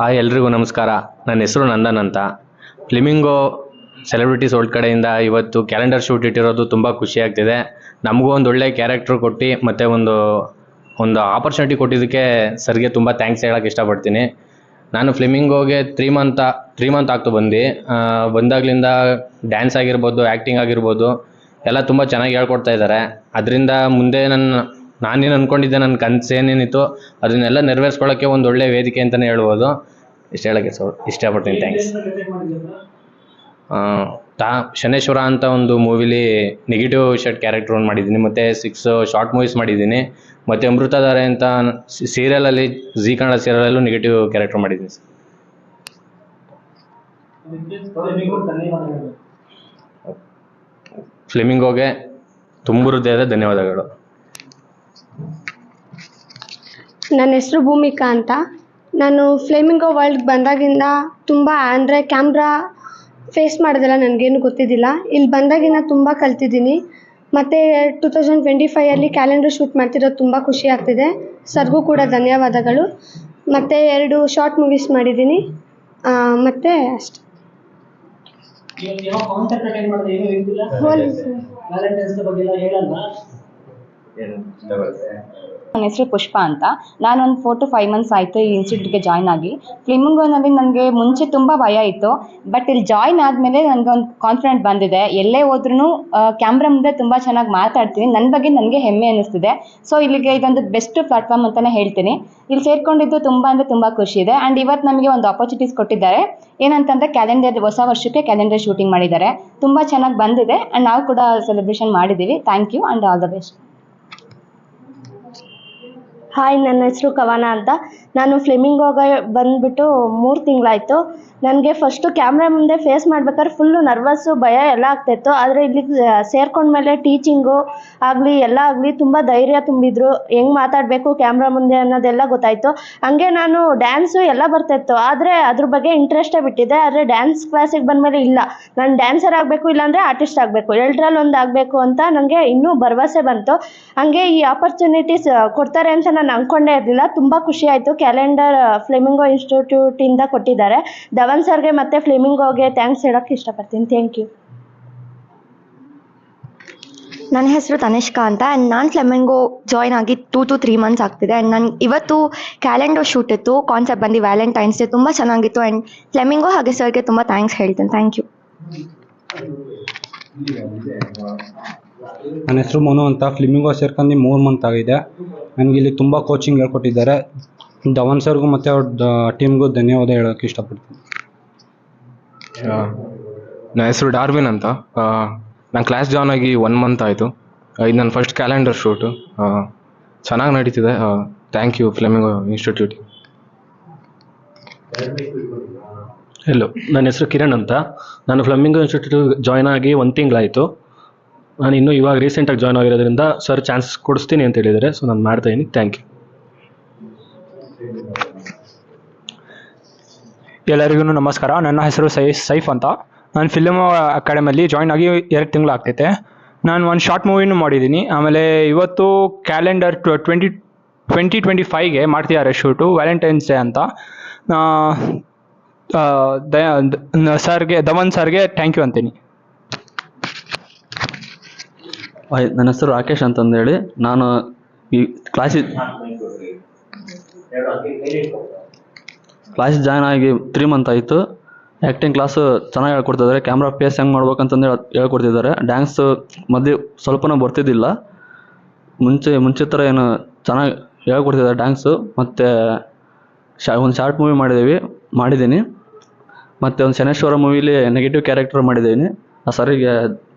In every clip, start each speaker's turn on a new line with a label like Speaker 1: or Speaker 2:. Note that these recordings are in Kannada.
Speaker 1: ಹಾಯ್ ಎಲ್ರಿಗೂ ನಮಸ್ಕಾರ. ನನ್ನ ಹೆಸರು ನಂದನ್ ಅಂತ. ಫ್ಲಿಮಿಂಗೋ ಸೆಲೆಬ್ರಿಟೀಸ್ ವರ್ಲ್ಡ್ ಕಡೆಯಿಂದ ಇವತ್ತು ಕ್ಯಾಲೆಂಡರ್ ಶೂಟ್ ಇಟ್ಟಿರೋದು ತುಂಬ ಖುಷಿ ಆಗ್ತಿದೆ. ನಮಗೂ ಒಂದು ಒಳ್ಳೆ ಕ್ಯಾರೆಕ್ಟ್ರ್ ಕೊಟ್ಟು ಮತ್ತು ಒಂದು ಆಪರ್ಚುನಿಟಿ ಕೊಟ್ಟಿದ್ದಕ್ಕೆ ಸರ್ಗೆ ತುಂಬ ಥ್ಯಾಂಕ್ಸ್ ಹೇಳೋಕ್ಕೆ ಇಷ್ಟಪಡ್ತೀನಿ. ನಾನು ಫ್ಲಿಮಿಂಗೋಗೆ 3 ಮಂತ್ ಆಗ್ತು ಬಂದಾಗಲಿಂದ ಡ್ಯಾನ್ಸ್ ಆಗಿರ್ಬೋದು, ಆ್ಯಕ್ಟಿಂಗ್ ಆಗಿರ್ಬೋದು ಎಲ್ಲ ತುಂಬ ಚೆನ್ನಾಗಿ ಹೇಳ್ಕೊಡ್ತಾ ಇದ್ದಾರೆ. ಅದರಿಂದ ಮುಂದೆ ನಾನೇನು ಅಂದ್ಕೊಂಡಿದ್ದೆ, ನನ್ನ ಕನಸು ಏನೇನಿತ್ತು ಅದನ್ನೆಲ್ಲ ನೆರವೇರಿಸ್ಕೊಳ್ಳೋಕ್ಕೆ ಒಂದು ಒಳ್ಳೆ ವೇದಿಕೆ ಅಂತಲೇ ಹೇಳ್ಬೋದು. ಇಷ್ಟು ಹೇಳೋಕ್ಕೆ ಇಷ್ಟಪಡ್ತೀನಿ. ಥ್ಯಾಂಕ್ಸ್. ಶನೇಶ್ವರ ಅಂತ ಒಂದು ಮೂವಿಲಿ ನೆಗೆಟಿವ್ ಶೇಡ್ ಕ್ಯಾರೆಕ್ಟರ್ ಒಂದು ಮಾಡಿದ್ದೀನಿ, ಮತ್ತು 6 ಶಾರ್ಟ್ ಮೂವೀಸ್ ಮಾಡಿದ್ದೀನಿ, ಮತ್ತು ಅಮೃತಧಾರೆ ಅಂತ ಸೀರಿಯಲಲ್ಲಿ ಜೀ ಕನ್ನಡ ಸೀರಿಯಲಲ್ಲೂ ನೆಗೆಟಿವ್ ಕ್ಯಾರೆಕ್ಟರ್ ಮಾಡಿದ್ದೀನಿ ಸರ್. ಫ್ಲಿಮಿಂಗೋಗೆ ತುಂಬ ಹೃದಯದ ಧನ್ಯವಾದಗಳು.
Speaker 2: ನನ್ನ ಹೆಸರು ಭೂಮಿಕಾ ಅಂತ. ನಾನು ಫ್ಲೇಮಿಂಗೋ ವರ್ಲ್ಡ್ಗೆ ಬಂದಾಗಿಂದ ತುಂಬ ಅಂದರೆ ಕ್ಯಾಮ್ರಾ ಫೇಸ್ ಮಾಡೋದೆಲ್ಲ ನನಗೇನು ಗೊತ್ತಿದ್ದಿಲ್ಲ. ಇಲ್ಲಿ ಬಂದಾಗಿಂದ ತುಂಬ ಕಲ್ತಿದ್ದೀನಿ. ಮತ್ತು 2025 ಕ್ಯಾಲೆಂಡರ್ ಶೂಟ್ ಮಾಡ್ತಿರೋದು ತುಂಬ ಖುಷಿ ಆಗ್ತಿದೆ. ಸರ್ಗೂ ಕೂಡ ಧನ್ಯವಾದಗಳು. ಮತ್ತು 2 ಶಾರ್ಟ್ ಮೂವೀಸ್ ಮಾಡಿದ್ದೀನಿ. ಮತ್ತು ಅಷ್ಟೆ.
Speaker 3: ನನ್ನ ಹೆಸರು ಪುಷ್ಪ ಅಂತ. ನಾನೊಂದು 4 to 5 months ಆಯಿತು ಈ ಇನ್ಸ್ಟಿಟ್ಯೂಟ್ಗೆ ಜಾಯ್ನ್ ಆಗಿ. ಫ್ಲಿಮಿಂಗೋನಲ್ಲಿ ನನಗೆ ಮುಂಚೆ ತುಂಬ ಭಯ ಇತ್ತು, ಬಟ್ ಇಲ್ಲಿ ಜಾಯ್ನ್ ಆದಮೇಲೆ ನನಗೊಂದು ಕಾನ್ಫಿಡೆಂಟ್ ಬಂದಿದೆ. ಎಲ್ಲೇ ಹೋದ್ರೂ ಕ್ಯಾಮ್ರಾ ಮುಂದೆ ತುಂಬ ಚೆನ್ನಾಗಿ ಮಾತಾಡ್ತೀನಿ. ನನ್ನ ಬಗ್ಗೆ ನನಗೆ ಹೆಮ್ಮೆ ಅನ್ನಿಸ್ತಿದೆ. ಸೊ ಇಲ್ಲಿಗೆ ಇದೊಂದು ಬೆಸ್ಟ್ ಪ್ಲಾಟ್ಫಾರ್ಮ್ ಅಂತಲೇ ಹೇಳ್ತೀನಿ. ಇಲ್ಲಿ ಸೇರಿಕೊಂಡಿದ್ದು ತುಂಬ ಅಂದರೆ ತುಂಬ ಖುಷಿ ಇದೆ. ಆ್ಯಂಡ್ ಇವತ್ತು ನಮಗೆ ಒಂದು ಆಪರ್ಚುನಿಟೀಸ್ ಕೊಟ್ಟಿದ್ದಾರೆ. ಏನಂತಂದರೆ ಹೊಸ ವರ್ಷಕ್ಕೆ ಕ್ಯಾಲೆಂಡರ್ ಶೂಟಿಂಗ್ ಮಾಡಿದ್ದಾರೆ. ತುಂಬ ಚೆನ್ನಾಗಿ ಬಂದಿದೆ ಆ್ಯಂಡ್ ನಾವು ಕೂಡ ಸೆಲೆಬ್ರೇಷನ್ ಮಾಡಿದ್ದೀವಿ. Thank you and all the best.
Speaker 2: Hi, ನನ್ನ ಹೆಸರು ಕವನ ಅಂತ. ನಾನು ಫ್ಲೆಮಿಂಗೋಗೆ ಬಂದುಬಿಟ್ಟು 3 ತಿಂಗಳಾಯಿತು. ನನಗೆ ಫಸ್ಟು ಕ್ಯಾಮ್ರಾ ಮುಂದೆ ಫೇಸ್ ಮಾಡ್ಬೇಕಾದ್ರೆ ಫುಲ್ಲು ನರ್ವಸ್ಸು, ಭಯ ಎಲ್ಲ ಆಗ್ತಾಯಿತ್ತು. ಆದರೆ ಇಲ್ಲಿಗೆ ಸೇರ್ಕೊಂಡ್ಮೇಲೆ ಟೀಚಿಂಗು ಆಗಲಿ ಎಲ್ಲ ಆಗಲಿ ತುಂಬ ಧೈರ್ಯ ತುಂಬಿದ್ರು. ಹೆಂಗೆ ಮಾತಾಡಬೇಕು ಕ್ಯಾಮ್ರಾ ಮುಂದೆ ಅನ್ನೋದೆಲ್ಲ ಗೊತ್ತಾಯಿತು. ಹಾಗೆ ನಾನು ಡ್ಯಾನ್ಸು ಎಲ್ಲ ಬರ್ತಾಯಿತ್ತು, ಆದರೆ ಅದ್ರ ಬಗ್ಗೆ ಇಂಟ್ರೆಸ್ಟೇ ಬಿಟ್ಟಿದ್ದೆ. ಆದರೆ ಡ್ಯಾನ್ಸ್ ಕ್ಲಾಸಿಗೆ ಬಂದಮೇಲೆ ಇಲ್ಲ, ನಾನು ಡ್ಯಾನ್ಸರ್ ಆಗಬೇಕು, ಇಲ್ಲಾಂದರೆ ಆರ್ಟಿಸ್ಟ್ ಆಗಬೇಕು, 2ರಲ್ಲಿ ಒಂದು ಆಗಬೇಕು ಅಂತ ನನಗೆ ಇನ್ನೂ ಭರವಸೆ ಬಂತು. ಹಾಗೆ ಈ ಆಪರ್ಚುನಿಟೀಸ್ ಕೊಡ್ತಾರೆ ಅಂತ ನಾನು ಅಂದ್ಕೊಂಡೇ ಇರಲಿಲ್ಲ. ತುಂಬ ಖುಷಿ ಆಯಿತು. ಕ್ಯಾಲೆಂಡರ್ ಫ್ಲೆಮಿಂಗೋ ಇನ್ಸ್ಟಿಟ್ಯೂಟಿಂದ ಕೊಟ್ಟಿದ್ದಾರೆ. ಧವನ್ ಸರ್ಗೆ ಮತ್ತು ಫ್ಲೆಮಿಂಗೋಗೆ ಥ್ಯಾಂಕ್ಸ್ ಹೇಳೋಕ್ಕೆ ಇಷ್ಟಪಡ್ತೀನಿ. Thank you.
Speaker 4: ನನ್ನ ಹೆಸರು ತನಿಷ್ಕಾ ಅಂತ. ಆ್ಯಂಡ್ ನಾನು ಫ್ಲೆಮಿಂಗೋ ಜಾಯ್ನ್ ಆಗಿ 2 to 3 months ಆಗ್ತಿದೆ. ಆ್ಯಂಡ್ ನಾನು ಇವತ್ತು ಕ್ಯಾಲೆಂಡರ್ ಶೂಟ್ ಇತ್ತು. ಕಾನ್ಸೆಪ್ಟ್ ಬಂದು ವ್ಯಾಲೆಂಟೈನ್ಸ್ ಡೇ, ತುಂಬ ಚೆನ್ನಾಗಿತ್ತು. ಆ್ಯಂಡ್ ಫ್ಲೆಮಿಂಗೋ ಹಾಗೆ ಸರ್ಗೆ ತುಂಬ ಥ್ಯಾಂಕ್ಸ್ ಹೇಳ್ತೀನಿ. Thank you.
Speaker 5: ನನ್ನ ಹೆಸರು ಮನು ಅಂತ. ಫ್ಲಿಮಿಂಗೋ ಸೇರ್ಕೊಂಡು 3 month ಆಗಿದೆ. ನನಗೆ ಇಲ್ಲಿ ತುಂಬ ಕೋಚಿಂಗ್ ಹೇಳ್ಕೊಟ್ಟಿದ್ದಾರೆ. ಧವನ್ ಸರ್ಗೂ ಮತ್ತು ಅವ್ರ ಟೀಮ್ಗೂ ಧನ್ಯವಾದ ಹೇಳೋಕ್ಕೆ ಇಷ್ಟಪಡ್ತೀನಿ.
Speaker 1: ನನ್ನ ಹೆಸರು ಡಾರ್ವಿನ್ ಅಂತ. ನಾನು ಕ್ಲಾಸ್ ಜಾಯ್ನ್ ಆಗಿ 1 month ಆಯಿತು. ಇದು ನನ್ನ ಫಸ್ಟ್ ಕ್ಯಾಲೆಂಡರ್ ಶೂಟು. ಚೆನ್ನಾಗಿ ನಡೀತಿದೆ. Thank you Flamingo institute.
Speaker 6: Hello, ನನ್ನ ಹೆಸರು ಕಿರಣ್ ಅಂತ. ನಾನು ಫ್ಲೆಮಿಂಗೋ ಇನ್ಸ್ಟಿಟ್ಯೂಟ್ ಜಾಯ್ನ್ ಆಗಿ 1 ತಿಂಗಳಾಯಿತು. ನಾನು ಇನ್ನೂ ಇವಾಗ ರೀಸೆಂಟಾಗಿ ಜಾಯ್ನ್ ಆಗಿರೋದ್ರಿಂದ ಸರ್ ಚಾನ್ಸ್ ಕೊಡಿಸ್ತೀನಿ ಅಂತ ಹೇಳಿದ್ದಾರೆ. ಸೊ ನಾನು ಮಾಡ್ತಾಯಿದ್ದೀನಿ. Thank you.
Speaker 7: ಎಲ್ಲರಿಗೂ ನಮಸ್ಕಾರ. ನನ್ನ ಹೆಸರು ಸೈಫ್ ಅಂತ. ನಾನು ಫಿಲ್ಮ್ ಅಕಾಡೆಮಿಯಲ್ಲಿ ಜಾಯ್ನ್ ಆಗಿ 2 ತಿಂಗಳಾಗ್ತೈತೆ. ನಾನು ಒಂದು ಶಾರ್ಟ್ ಮೂವಿನೂ ಮಾಡಿದ್ದೀನಿ. ಆಮೇಲೆ ಇವತ್ತು ಕ್ಯಾಲೆಂಡರ್ 2025ಗೆ ಮಾಡ್ತಿದ್ದಾರೆ ಶೂಟು, ವ್ಯಾಲೆಂಟೈನ್ಸ್ ಡೇ ಅಂತ. ಧವನ್ ಸರ್ಗೆ ಥ್ಯಾಂಕ್ ಯು ಅಂತೀನಿ.
Speaker 8: ನನ್ನ ಹೆಸರು ರಾಕೇಶ್ ಅಂತಂದೇಳಿ. ನಾನು ಈ ಕ್ಲಾಸಿಗೆ ಜಾಯ್ನ್ ಆಗಿ 3 month ಆಯಿತು. ಆ್ಯಕ್ಟಿಂಗ್ ಕ್ಲಾಸು ಚೆನ್ನಾಗಿ ಹೇಳ್ಕೊಡ್ತಿದ್ದಾರೆ. ಕ್ಯಾಮ್ರಾ ಫೇಸ್ ಹೆಂಗೆ ಮಾಡ್ಬೇಕಂತಂದೇಳಿ ಹೇಳ್ಕೊಡ್ತಿದ್ದಾರೆ. ಡ್ಯಾನ್ಸು ಮೊದಲು ಸ್ವಲ್ಪನೂ ಬರ್ತಿದ್ದಿಲ್ಲ. ಮುಂಚೆ ಥರ ಏನು ಚೆನ್ನಾಗಿ ಹೇಳ್ಕೊಡ್ತಿದ್ದಾರೆ ಡ್ಯಾನ್ಸು. ಮತ್ತು ಒಂದು ಶಾರ್ಟ್ ಮೂವಿ ಮಾಡಿದ್ದೀನಿ. ಮತ್ತು ಒಂದು ಶನೇಶ್ವರ ಮೂವಿಲಿ ನೆಗೆಟಿವ್ ಕ್ಯಾರೆಕ್ಟರ್ ಮಾಡಿದ್ದೀನಿ. ಆ ಸರಿಗೆ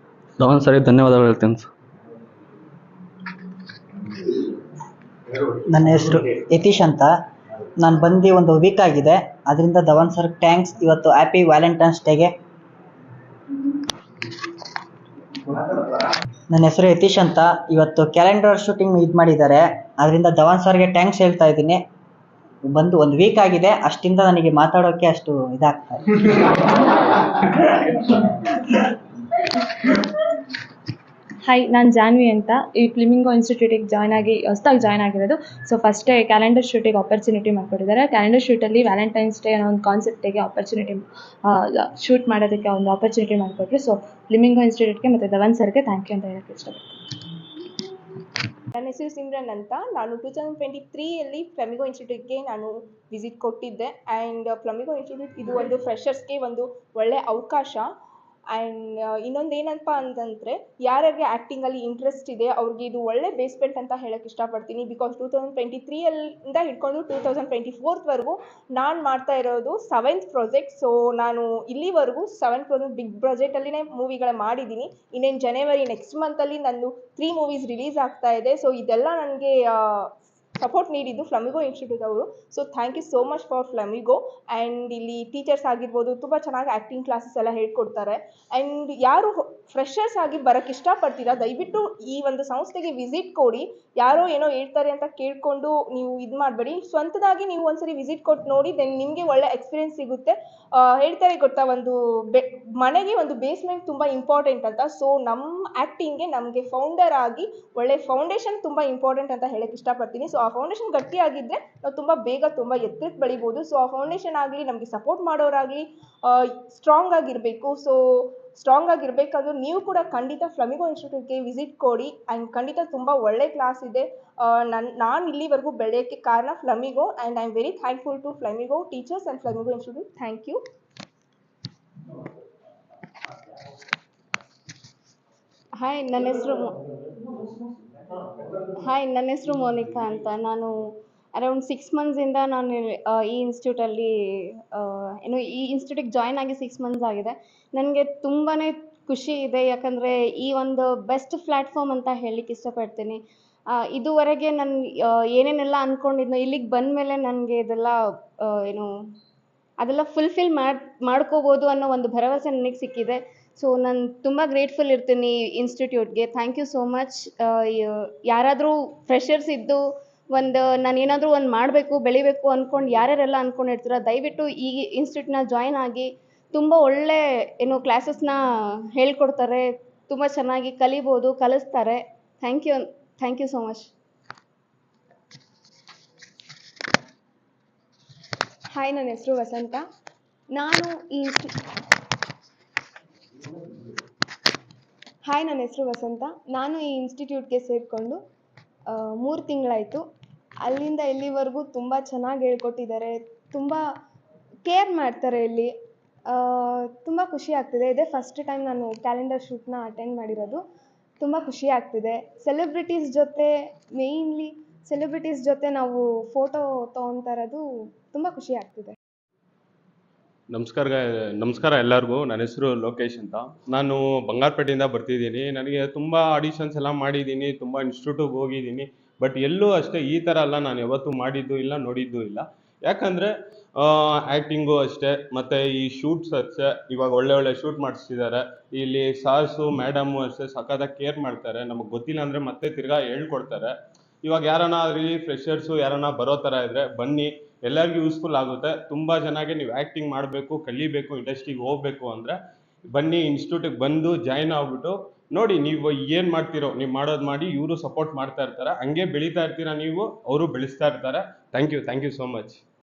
Speaker 8: ಧವನ್ ಸರಿಗೆ ಧನ್ಯವಾದಗಳು ಹೇಳ್ತೀನಿ.
Speaker 9: ನನ್ನ ಹೆಸರು ಯತೀಶ್ ಅಂತ. ನಾನು ಬಂದು ಒಂದು ವೀಕ್ ಆಗಿದೆ. ಅದರಿಂದ ಧವನ್ ಸರ್ ಥ್ಯಾಂಕ್ಸ್. ಇವತ್ತು ಹ್ಯಾಪಿ ವ್ಯಾಲೆಂಟೈನ್ಸ್ ಡೇಗೆ. ನನ್ನ ಹೆಸರು ಯತೀಶ್ ಅಂತ. ಇವತ್ತು ಕ್ಯಾಲೆಂಡರ್ ಶೂಟಿಂಗ್ ಮಾಡಿದ್ದಾರೆ. ಅದರಿಂದ ಧವನ್ ಸರ್ಗೆ ಥ್ಯಾಂಕ್ಸ್ ಹೇಳ್ತಾ ಇದ್ದೀನಿ. ಬಂದು ಒಂದು ವೀಕ್ ಆಗಿದೆ, ಅಷ್ಟಿಂದ ನನಗೆ ಮಾತಾಡೋಕ್ಕೆ ಅಷ್ಟು ಇದಾಗ್ತಾ ಇದೆ.
Speaker 10: ಹಾಯ್, ನಾನು ಜಾನ್ವಿ ಅಂತ. ಈ ಫ್ಲೆಮಿಂಗೋ ಇನ್ಸ್ಟಿಟ್ಯೂಟಿಗೆ ಹೊಸ್ದಾಗಿ ಜಾಯ್ನ್ ಆಗಿರೋದು. ಸೊ ಫಸ್ಟೇ ಕ್ಯಾಲೆಂಡರ್ ಶೂಟಿಗೆ ಆಪರ್ಚುನಿಟಿ ಮಾಡಿಕೊಟ್ಟಿದ್ದಾರೆ. ಕ್ಯಾಲೆಂಡರ್ ಶೂಟಲ್ಲಿ ವ್ಯಾಲೆಂಟೈನ್ಸ್ ಡೇ ಅನ್ನೋ ಒಂದು ಕಾನ್ಸೆಪ್ಟಿಗೆ ಶೂಟ್ ಮಾಡೋದಕ್ಕೆ ಒಂದು ಆಪರ್ಚುನಿಟಿ ಮಾಡಿಕೊಟ್ರು. ಸೊ ಫ್ಲೆಮಿಂಗೋ ಇನ್ಸ್ಟಿಟ್ಯೂಟ್ಗೆ ಮತ್ತು ಧವನ್ ಸರ್ಗೆ ಥ್ಯಾಂಕ್ ಯು ಅಂತ ಹೇಳೋಕ್ಕೆ ಇಷ್ಟಪಡ್ತೀನಿ.
Speaker 11: ನನ್ನ ಹೆಸರು ಸಿಮ್ರನ್ ಅಂತ. ನಾನು 2023ಯಲ್ಲಿ ಫ್ಲೆಮಿಂಗೋ ಇನ್ಸ್ಟಿಟ್ಯೂಟ್ಗೆ ನಾನು ವಿಸಿಟ್ ಕೊಟ್ಟಿದ್ದೆ. ಆ್ಯಂಡ್ ಫ್ಲೆಮಿಂಗೋ ಇನ್ಸ್ಟಿಟ್ಯೂಟ್ ಇದು ಒಂದು ಫ್ರೆಷರ್ಸ್ಗೆ ಒಂದು ಒಳ್ಳೆಯ ಅವಕಾಶ. ಆ್ಯಂಡ್ ಇನ್ನೊಂದು ಏನಪ್ಪ ಅಂತಂದರೆ, ಯಾರ್ಯಾರಿಗೆ ಆ್ಯಕ್ಟಿಂಗಲ್ಲಿ ಇಂಟ್ರೆಸ್ಟ್ ಇದೆ ಅವ್ರಿಗೆ ಇದು ಒಳ್ಳೆ ಬೇಸ್ಮೆಂಟ್ ಅಂತ ಹೇಳೋಕ್ಕೆ ಇಷ್ಟಪಡ್ತೀನಿ. ಬಿಕಾಸ್ 2023ಇಂದ ಹಿಡ್ಕೊಂಡು 2024ವರೆಗೂ ನಾನು ಮಾಡ್ತಾ ಇರೋದು 7th ಪ್ರಾಜೆಕ್ಟ್. ಸೊ ನಾನು ಇಲ್ಲಿವರೆಗೂ 7 ಪ್ರಾಜೆಕ್ಟ್ ಬಿಗ್ ಬಜೆಟಲ್ಲಿನೇ ಮೂವಿಗಳ ಮಾಡಿದ್ದೀನಿ. ಇನ್ನೇನು ಜನವರಿ ನೆಕ್ಸ್ಟ್ ಮಂತಲ್ಲಿ ನಂದು 3 ಮೂವೀಸ್ ರಿಲೀಸ್ ಆಗ್ತಾ ಇದೆ. ಸೊ ಇದೆಲ್ಲ ನನಗೆ ಸಪೋರ್ಟ್ ನೀಡಿದ್ದು ಫ್ಲೆಮಿಂಗೋ ಇನ್ಸ್ಟಿಟ್ಯೂಟ್ ಅವರು. So thank you so much for Flamingo. And ಇಲ್ಲಿ ಟೀಚರ್ಸ್ ಆಗಿರ್ಬೋದು, ತುಂಬ ಚೆನ್ನಾಗಿ ಆ್ಯಕ್ಟಿಂಗ್ ಕ್ಲಾಸಸ್ ಎಲ್ಲ ಹೇಳ್ಕೊಡ್ತಾರೆ. ಆ್ಯಂಡ್ ಯಾರು ಫ್ರೆಷರ್ಸ್ ಆಗಿ ಬರೋಕ್ಕೆ ಇಷ್ಟಪಡ್ತೀರಾ, ದಯವಿಟ್ಟು ಈ ಒಂದು ಸಂಸ್ಥೆಗೆ ವಿಸಿಟ್ ಕೊಡಿ. ಯಾರೋ ಏನೋ ಹೇಳ್ತಾರೆ ಅಂತ ಕೇಳಿಕೊಂಡು ನೀವು ಇದು ಮಾಡಬೇಡಿ. ಸ್ವಂತದಾಗಿ ನೀವು ಒಂದ್ಸರಿ ವಿಸಿಟ್ ಕೊಟ್ಟು ನೋಡಿ, ದೆನ್ ನಿಮಗೆ ಒಳ್ಳೆ ಎಕ್ಸ್ಪೀರಿಯನ್ಸ್ ಸಿಗುತ್ತೆ. ಹೇಳ್ತಾರೆ ಗೊತ್ತಾ, ಒಂದು ಮನೆಗೆ ಒಂದು ಬೇಸ್ಮೆಂಟ್ ತುಂಬ ಇಂಪಾರ್ಟೆಂಟ್ ಅಂತ. ಸೊ ನಮ್ಮ ಆ್ಯಕ್ಟಿಂಗ್ಗೆ ನಮಗೆ ಫೌಂಡರ್ ಆಗಿ ಒಳ್ಳೆ ಫೌಂಡೇಶನ್ ತುಂಬ ಇಂಪಾರ್ಟೆಂಟ್ ಅಂತ ಹೇಳಕ್ಕೆ ಇಷ್ಟಪಡ್ತೀನಿ. ಸೊ ಆ ಫೌಂಡೇಶನ್ ಗಟ್ಟಿಯಾಗಿದ್ದರೆ ನಾವು ತುಂಬ ಬೇಗ ತುಂಬ ಎತ್ತರಕ್ಕೆ ಬೆಳಿಬೋದು. ಸೊ ಆ ಫೌಂಡೇಶನ್ ಆಗಲಿ, ನಮಗೆ ಸಪೋರ್ಟ್ ಮಾಡೋರಾಗಲಿ ಸ್ಟ್ರಾಂಗ್ ಆಗಿರಬೇಕು. ಸೊ ಸ್ಟ್ರಾಂಗ್ ಆಗಿರಬೇಕಾದ್ರೂ ನೀವು ಕೂಡ ಖಂಡಿತ ಫ್ಲೆಮಿಂಗೋ ಇನ್ಸ್ಟಿಟ್ಯೂಟ್ಗೆ ವಿಸಿಟ್ ಕೊಡಿ. ಆ್ಯಂಡ್ ಖಂಡಿತ ತುಂಬ ಒಳ್ಳೆ ಕ್ಲಾಸ್ ಇದೆ. ನಾನು ಇಲ್ಲಿವರೆಗೂ ಬೆಳೆಯೋಕ್ಕೆ ಕಾರಣ Flamingo. And I am very thankful to Flamingo teachers and Flamingo institute. Thank you.
Speaker 2: Hi, ನನ್ನ ಹೆಸರು ಮೋನಿಕಾ ಅಂತ. ನಾನು ಅರೌಂಡ್ 6 ಮಂತ್ಸಿಂದ ನಾನು ಈ ಇನ್ಸ್ಟಿಟ್ಯೂಟಲ್ಲಿ ಈ ಇನ್ಸ್ಟಿಟ್ಯೂಟಿಗೆ ಜಾಯ್ನ್ ಆಗಿ 6 ಮಂತ್ಸ್ ಆಗಿದೆ. ನನಗೆ ತುಂಬಾ ಖುಷಿ ಇದೆ, ಯಾಕಂದರೆ ಈ ಒಂದು ಬೆಸ್ಟ್ ಪ್ಲ್ಯಾಟ್ಫಾರ್ಮ್ ಅಂತ ಹೇಳಲಿಕ್ಕೆ ಇಷ್ಟಪಡ್ತೀನಿ. ಇದುವರೆಗೆ ನಾನು ಏನೇನೆಲ್ಲ ಅಂದ್ಕೊಂಡಿದ್ನೋ, ಇಲ್ಲಿಗೆ ಬಂದ ಮೇಲೆ ನನಗೆ ಇದೆಲ್ಲ ಅದೆಲ್ಲ ಫುಲ್ಫಿಲ್ ಮಾಡ್ಕೋಬೋದು ಅನ್ನೋ ಒಂದು ಭರವಸೆ ನನಗೆ ಸಿಕ್ಕಿದೆ. ಸೊ ನಾನು ತುಂಬ ಗ್ರೇಟ್ಫುಲ್ ಇರ್ತೀನಿ ಇನ್ಸ್ಟಿಟ್ಯೂಟ್ಗೆ. Thank you so much. ಯಾರಾದರೂ ಫ್ರೆಷರ್ಸ್ ಇದ್ದು ನಾನೇನಾದರೂ ಒಂದು ಮಾಡಬೇಕು, ಬೆಳಿಬೇಕು ಅಂದ್ಕೊಂಡು ಯಾರ್ಯಾರೆಲ್ಲ ಅಂದ್ಕೊಂಡಿರ್ತೀರ, ದಯವಿಟ್ಟು ಈ ಇನ್ಸ್ಟಿಟ್ಯೂಟ್ನ ಜಾಯ್ನ್ ಆಗಿ. ತುಂಬ ಒಳ್ಳೆ ಕ್ಲಾಸಸ್ನ ಹೇಳ್ಕೊಡ್ತಾರೆ, ತುಂಬ ಚೆನ್ನಾಗಿ ಕಲಿಬೋದು, ಕಲಿಸ್ತಾರೆ. Thank you so much. Hi, ನನ್ನ ಹೆಸರು ವಸಂತ. ನಾನು ಈ ಇನ್ಸ್ಟಿಟ್ಯೂಟ್ಗೆ ಸೇರಿಕೊಂಡು 3 ತಿಂಗಳಾಯಿತು. ಅಲ್ಲಿಂದ ಇಲ್ಲಿವರೆಗೂ ತುಂಬ ಚೆನ್ನಾಗಿ ಹೇಳ್ಕೊಟ್ಟಿದ್ದಾರೆ, ತುಂಬ ಕೇರ್ ಮಾಡ್ತಾರೆ ಇಲ್ಲಿ. ತುಂಬ ಖುಷಿ ಆಗ್ತಿದೆ. ಇದೇ ಫಸ್ಟ್ ಟೈಮ್ ನಾನು ಕ್ಯಾಲೆಂಡರ್ ಶೂಟ್ನ ಅಟೆಂಡ್ ಮಾಡಿರೋದು. ತುಂಬ ಖುಷಿ ಆಗ್ತಿದೆ. ಸೆಲೆಬ್ರಿಟೀಸ್ ಜೊತೆ ನಾವು ಫೋಟೋ ತೊಗೊತಾ ಇರೋದು ತುಂಬ ಖುಷಿ ಆಗ್ತಿದೆ.
Speaker 12: ನಮಸ್ಕಾರ ಎಲ್ಲರಿಗೂ. ನನ್ನ ಹೆಸರು ಲೋಕೇಶ್ ಅಂತ. ನಾನು ಬಂಗಾರಪೇಟೆಯಿಂದ ಬರ್ತಿದ್ದೀನಿ. ನನಗೆ ತುಂಬ ಆಡಿಷನ್ಸ್ ಎಲ್ಲ ಮಾಡಿದ್ದೀನಿ, ತುಂಬ ಇನ್ಸ್ಟಿಟ್ಯೂಟಿಗೆ ಹೋಗಿದ್ದೀನಿ. ಬಟ್ ಎಲ್ಲೂ ಅಷ್ಟೇ ಈ ಥರ ಎಲ್ಲ ನಾನು ಯಾವತ್ತೂ ಮಾಡಿದ್ದು ಇಲ್ಲ, ನೋಡಿದ್ದು ಇಲ್ಲ. ಯಾಕಂದರೆ ಆ್ಯಕ್ಟಿಂಗು ಅಷ್ಟೇ, ಮತ್ತು ಈ ಶೂಟ್ಸ್ ಅಷ್ಟೇ. ಇವಾಗ ಒಳ್ಳೆ ಶೂಟ್ ಮಾಡಿಸ್ತಿದ್ದಾರೆ ಇಲ್ಲಿ. ಸಾರ್ಸು ಮೇಡಮು ಅಷ್ಟೇ ಸಖತ್ತಾಗಿ ಕೇರ್ ಮಾಡ್ತಾರೆ. ನಮಗೆ ಗೊತ್ತಿಲ್ಲ ಅಂದರೆ ಮತ್ತೆ ತಿರ್ಗಾ ಹೇಳ್ಕೊಡ್ತಾರೆ. ಇವಾಗ ಯಾರನ್ನ ಅದರಲ್ಲಿ ಫ್ರೆಷರ್ಸು ಯಾರನ್ನ ಬರೋ ಥರ ಇದ್ದರೆ ಬನ್ನಿ, ಎಲ್ಲರಿಗೂ ಯೂಸ್ಫುಲ್ ಆಗುತ್ತೆ. ತುಂಬ ಚೆನ್ನಾಗಿ ನೀವು ಆ್ಯಕ್ಟಿಂಗ್ ಮಾಡಬೇಕು, ಕಲಿಬೇಕು, ಇಂಡಸ್ಟ್ರಿಗೆ ಹೋಗಬೇಕು ಅಂದರೆ ಬನ್ನಿ, ಇನ್ಸ್ಟಿಟ್ಯೂಟಿಗೆ ಬಂದು ಜಾಯ್ನ್ ಆಗ್ಬಿಟ್ಟು ನೋಡಿ. ನೀವು ಏನು ಮಾಡ್ತೀರೋ ನೀವು ಮಾಡೋದು ಮಾಡಿ, ಇವರು ಸಪೋರ್ಟ್ ಮಾಡ್ತಾ ಇರ್ತಾರೆ, ಹಂಗೆ ಬೆಳೀತಾ ಇರ್ತೀರ ನೀವು, ಅವರು ಬೆಳೆಸ್ತಾ ಇರ್ತಾರೆ. Thank you so much.